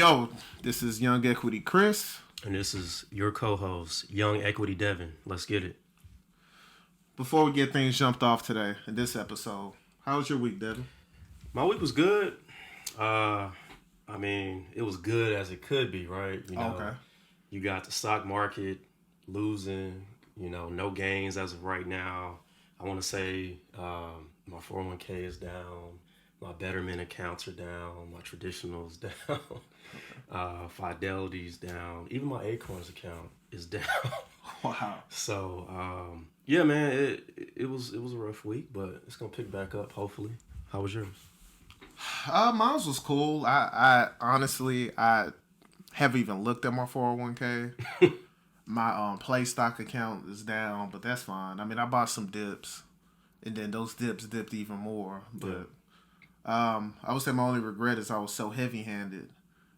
Yo, this is Young Equity Chris. And this is your co-host, Young Equity Devin. Let's get it. Before we get things jumped off today in this episode, how was your week, Devin? My week was good. It was good as it could be, right? Okay. You got the stock market losing, no gains as of right now. I want to say my 401k is down. My Betterment accounts are down. My traditional's down. Fidelity's down. Even my Acorns account is down. Wow. So, yeah, man, it was a rough week, but it's gonna pick back up hopefully. How was yours? Mine was cool. I honestly haven't even looked at my 401k. My play stock account is down, but that's fine. I mean, I bought some dips, and then those dips dipped even more. But I would say my only regret is I was so heavy-handed.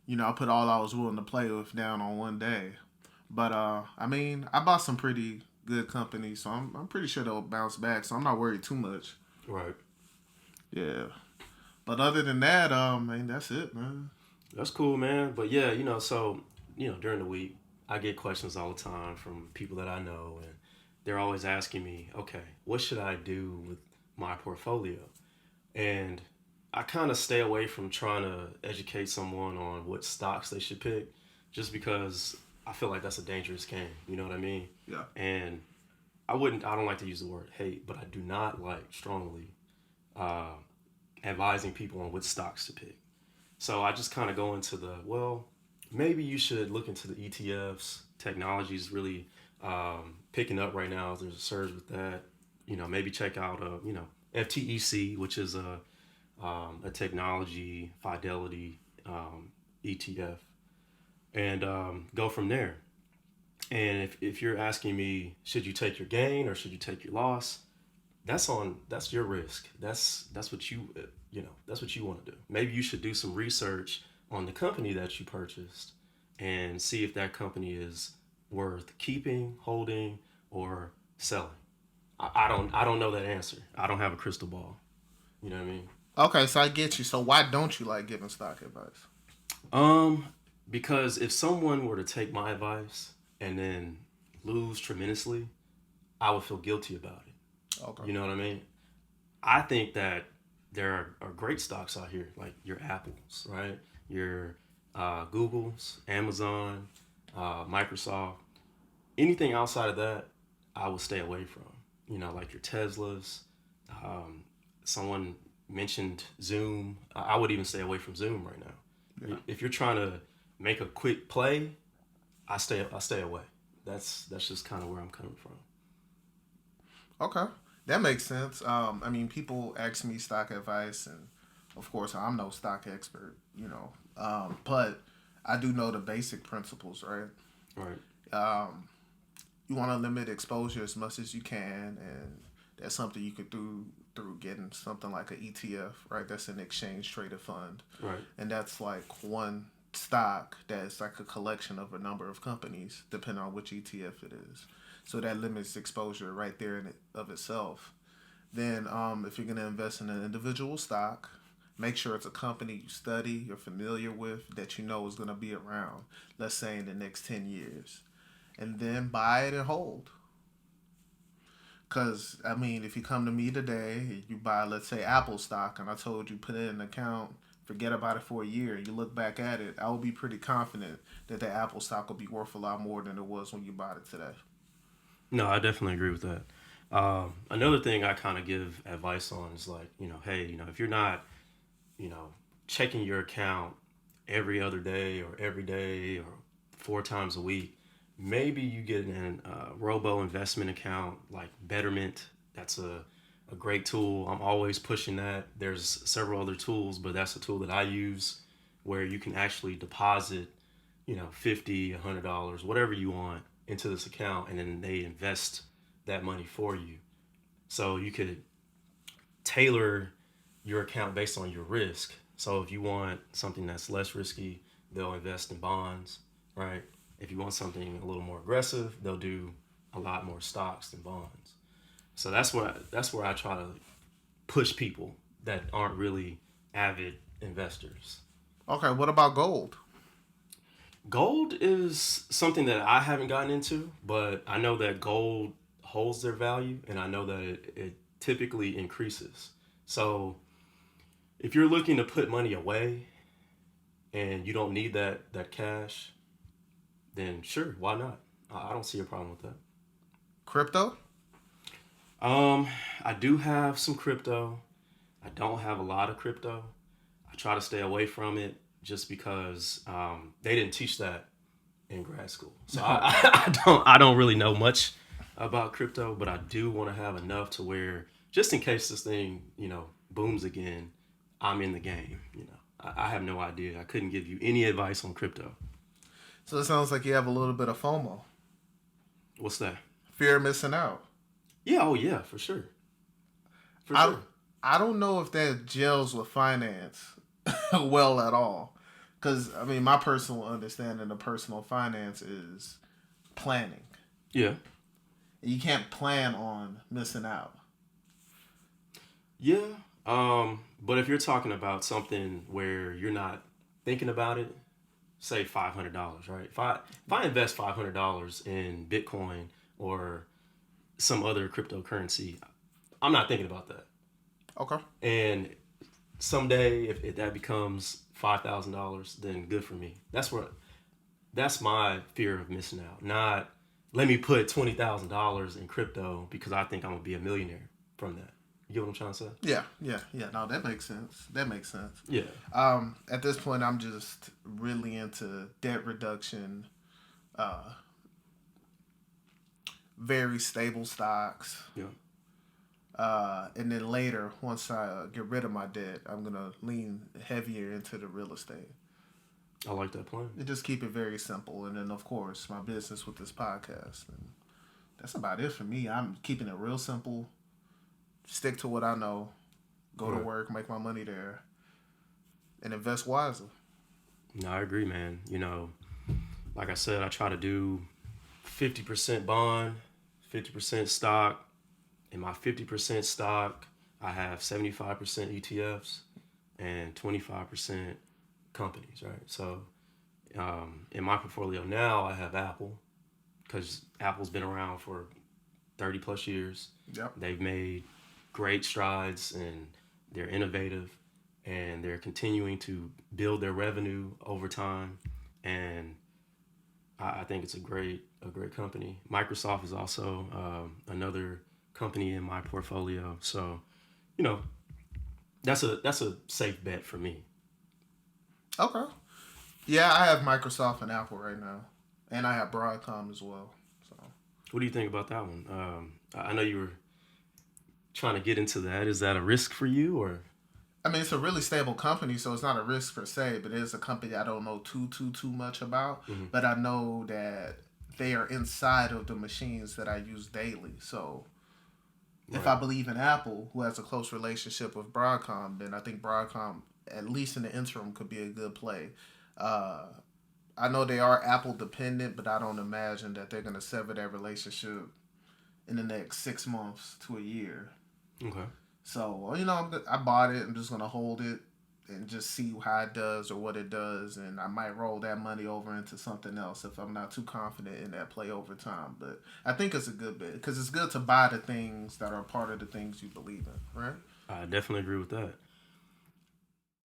I put all I was willing to play with down on one day. But I bought some pretty good companies, so I'm pretty sure they'll bounce back. So I'm not worried too much. Right. Yeah. But other than that, that's it, man. That's cool, man. But yeah, during the week, I get questions all the time from people that I know, and they're always asking me, okay, what should I do with my portfolio? And I kind of stay away from trying to educate someone on what stocks they should pick, just because I feel like that's a dangerous game. You know what I mean? Yeah. And I don't like to use the word hate, but I do not like strongly advising people on what stocks to pick. So I just kind of go into maybe you should look into the ETFs. Technology is really picking up right now. There's a surge with that. Maybe check out FTEC, which is a technology fidelity ETF, and go from there. And if you're asking me, should you take your gain or should you take your loss? That's your risk. That's what you want to do. Maybe you should do some research on the company that you purchased and see if that company is worth keeping, holding, or selling. I don't know that answer. I don't have a crystal ball. You know what I mean? Okay, so I get you. So why don't you like giving stock advice? Because if someone were to take my advice and then lose tremendously, I would feel guilty about it. Okay. You know what I mean? I think that there are great stocks out here, like your Apples, right? Your Googles, Amazon, Microsoft. Anything outside of that, I would stay away from. Like your Teslas. Someone mentioned Zoom. I would even stay away from Zoom right now. Yeah. If you're trying to make a quick play, I stay away. That's just kind of where I'm coming from. Okay, that makes sense. People ask me stock advice, and of course, I'm no stock expert, but I do know the basic principles, right? Right. You want to limit exposure as much as you can, and that's something you could do through getting something like an ETF, right? That's an exchange traded fund. Right. And that's like one stock that's like a collection of a number of companies, depending on which ETF it is. So that limits exposure right there in it of itself. Then if you're going to invest in an individual stock, make sure it's a company you study, you're familiar with, that you know is going to be around, let's say in the next 10 years. And then buy it and hold. Because, if you come to me today, you buy, let's say, Apple stock, and I told you put it in an account, forget about it for a year, you look back at it, I will be pretty confident that the Apple stock will be worth a lot more than it was when you bought it today. No, I definitely agree with that. Another thing I kind of give advice on is like, hey, if you're not, checking your account every other day or every day or 4 times a week, maybe you get an robo investment account like Betterment. That's a great tool. I'm always pushing that. There's several other tools, but that's a tool that I use where you can actually deposit, $50, $100, whatever you want into this account, and then they invest that money for you. So you could tailor your account based on your risk. So if you want something that's less risky, they'll invest in bonds, right? If you want something a little more aggressive, they'll do a lot more stocks than bonds. So that's where I try to push people that aren't really avid investors. Okay, what about gold? Gold is something that I haven't gotten into, but I know that gold holds their value, and I know that it typically increases. So if you're looking to put money away and you don't need that cash, then sure, why not? I don't see a problem with that. Crypto? I do have some crypto. I don't have a lot of crypto. I try to stay away from it just because they didn't teach that in grad school. So I don't really know much about crypto, but I do want to have enough to where just in case this thing booms again, I'm in the game. I have no idea. I couldn't give you any advice on crypto. So it sounds like you have a little bit of FOMO. What's that? Fear of missing out. Yeah, oh yeah, for sure. For I, sure. I don't know if that gels with finance well at all. Because, I mean, my personal understanding of personal finance is planning. Yeah. You can't plan on missing out. Yeah. But if you're talking about something where you're not thinking about it, say $500, right? If I invest $500 in Bitcoin or some other cryptocurrency, I'm not thinking about that. Okay. And someday, if that becomes $5,000, then good for me. That's my fear of missing out. Not let me put $20,000 in crypto because I think I'm gonna be a millionaire from that. You get what I'm trying to say? Yeah. No, that makes sense. Yeah. At this point, I'm just really into debt reduction, very stable stocks. Yeah. And then later, once I get rid of my debt, I'm going to lean heavier into the real estate. I like that plan. And just keep it very simple. And then, of course, my business with this podcast. And that's about it for me. I'm keeping it real simple. Stick to what I know. Go to work, make my money there, and invest wisely. No, I agree, man. Like I said, I try to do 50% bond, 50% stock. In my 50% stock, I have 75% ETFs and 25% companies, right? So in my portfolio now, I have Apple because Apple's been around for 30 plus years. Yep. They've made great strides and they're innovative and they're continuing to build their revenue over time. And I think it's a great company. Microsoft is also another company in my portfolio. So, that's a safe bet for me. Okay. Yeah, I have Microsoft and Apple right now. And I have Broadcom as well. So, what do you think about that one? I know you were trying to get into that. Is that a risk for you or? I mean, it's a really stable company, so it's not a risk per se, but it is a company I don't know too much about. Mm-hmm. But I know that they are inside of the machines that I use daily. So if I believe in Apple, who has a close relationship with Broadcom, then I think Broadcom, at least in the interim, could be a good play. I know they are Apple dependent, but I don't imagine that they're going to sever that relationship in the next 6 months to a year. Okay. So, I bought it. I'm just going to hold it and just see how it does or what it does. And I might roll that money over into something else if I'm not too confident in that play over time. But I think it's a good bet because it's good to buy the things that are part of the things you believe in, right? I definitely agree with that.